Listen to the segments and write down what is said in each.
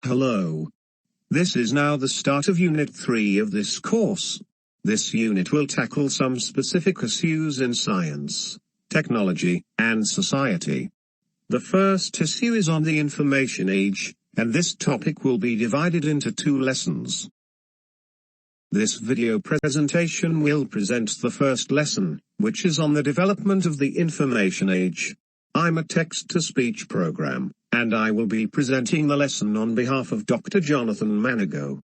Hello. This is now the start of Unit 3 of this course. This unit will tackle some specific issues in science, technology, and society. The first issue is on the information age, and this topic will be divided into 2 lessons. This video presentation will present the first lesson, which is on the development of the information age. I'm a text-to-speech program, and I will be presenting the lesson on behalf of Dr. Jonathan Manigo.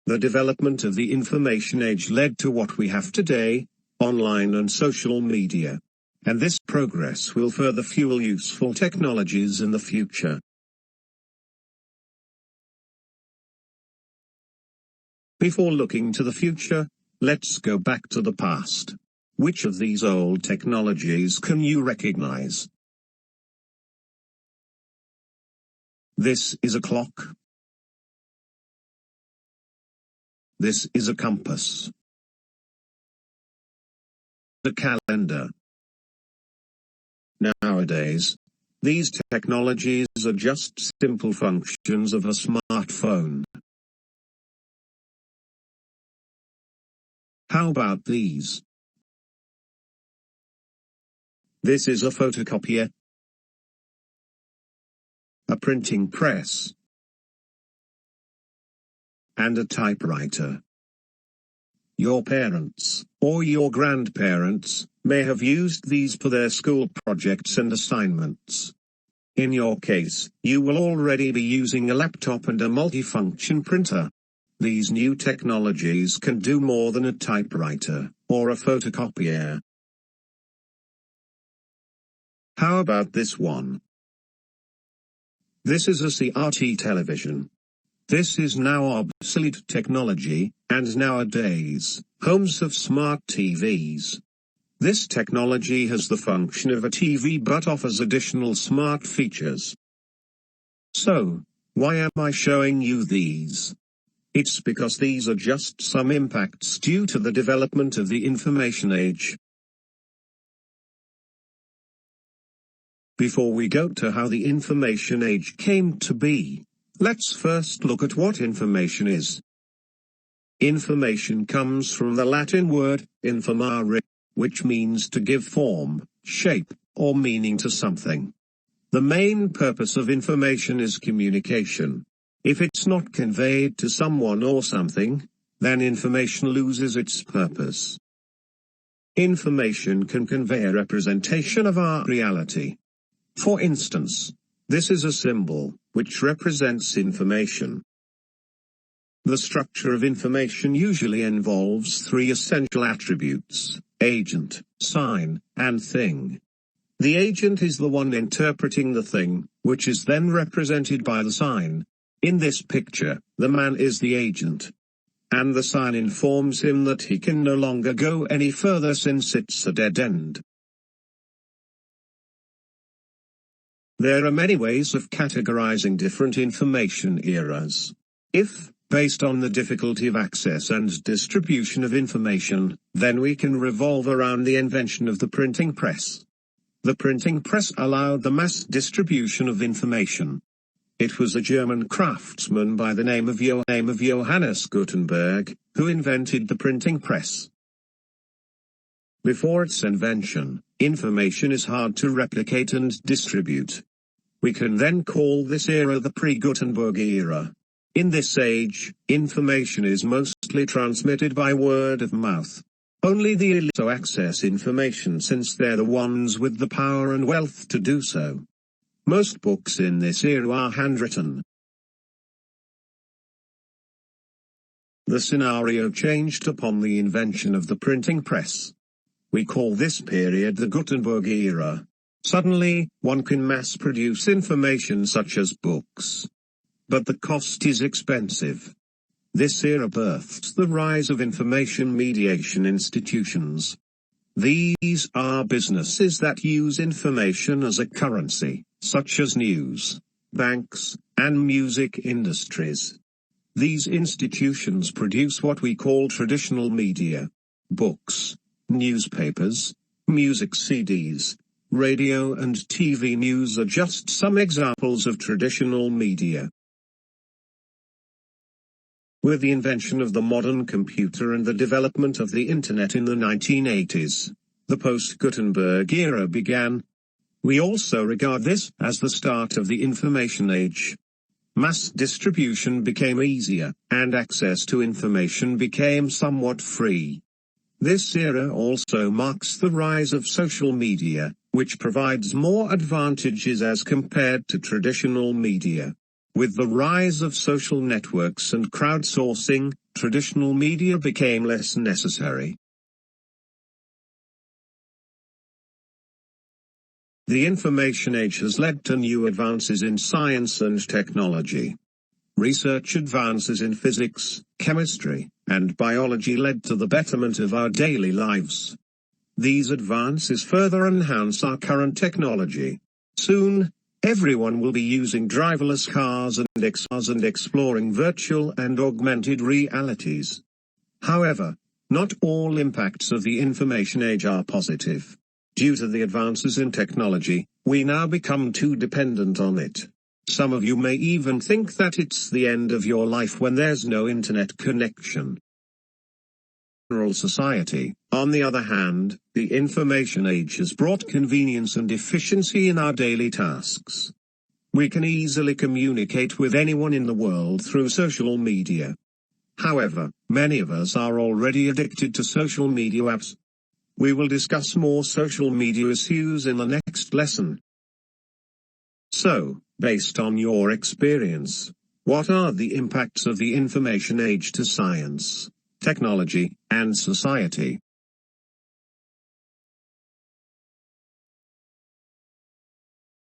The development of the information age led to what we have today, online and social media. And this progress will further fuel useful technologies in the future. Before looking to the future, let's go back to the past. Which of these old technologies can you recognize? This is a clock. This is a compass. The calendar. Nowadays, these technologies are just simple functions of a smartphone. How about these? This is a photocopier, a printing press, and a typewriter. Your parents, or your grandparents, may have used these for their school projects and assignments. In your case, you will already be using a laptop and a multifunction printer. These new technologies can do more than a typewriter, or a photocopier. How about this one? This is a CRT television. This is now obsolete technology, and nowadays, homes have smart TVs. This technology has the function of a TV but offers additional smart features. So, why am I showing you these? It's because these are just some impacts due to the development of the information age. Before we go to how the information age came to be, let's first look at what information is. Information comes from the Latin word informare, which means to give form, shape, or meaning to something. The main purpose of information is communication. If it's not conveyed to someone or something, then information loses its purpose. Information can convey a representation of our reality. For instance, this is a symbol, which represents information. The structure of information usually involves 3 essential attributes: agent, sign, and thing. The agent is the one interpreting the thing, which is then represented by the sign. In this picture, the man is the agent. And the sign informs him that he can no longer go any further since it's a dead end. There are many ways of categorizing different information eras. If, based on the difficulty of access and distribution of information, then we can revolve around the invention of the printing press. The printing press allowed the mass distribution of information. It was a German craftsman by the name of Johannes Gutenberg, who invented the printing press. Before its invention, information is hard to replicate and distribute. We can then call this era the pre-Gutenberg era. In this age, information is mostly transmitted by word of mouth. Only the elite access information since they're the ones with the power and wealth to do so. Most books in this era are handwritten. The scenario changed upon the invention of the printing press. We call this period the Gutenberg era. Suddenly, one can mass-produce information such as books. But the cost is expensive. This era birthed the rise of information mediation institutions. These are businesses that use information as a currency, such as news, banks, and music industries. These institutions produce what we call traditional media: books, newspapers, music CDs, radio and TV news are just some examples of traditional media. With the invention of the modern computer and the development of the Internet in the 1980s, the post-Gutenberg era began. We also regard this as the start of the information age. Mass distribution became easier, and access to information became somewhat free. This era also marks the rise of social media, which provides more advantages as compared to traditional media. With the rise of social networks and crowdsourcing, traditional media became less necessary. The information age has led to new advances in science and technology. Research advances in physics, chemistry, and biology led to the betterment of our daily lives. These advances further enhance our current technology. Soon, everyone will be using driverless cars and exploring virtual and augmented realities. However, not all impacts of the information age are positive. Due to the advances in technology, we now become too dependent on it. Some of you may even think that it's the end of your life when there's no internet connection. General society, on the other hand, the information age has brought convenience and efficiency in our daily tasks. We can easily communicate with anyone in the world through social media. However, many of us are already addicted to social media apps. We will discuss more social media issues in the next lesson. So, based on your experience, what are the impacts of the information age to science, technology, and society?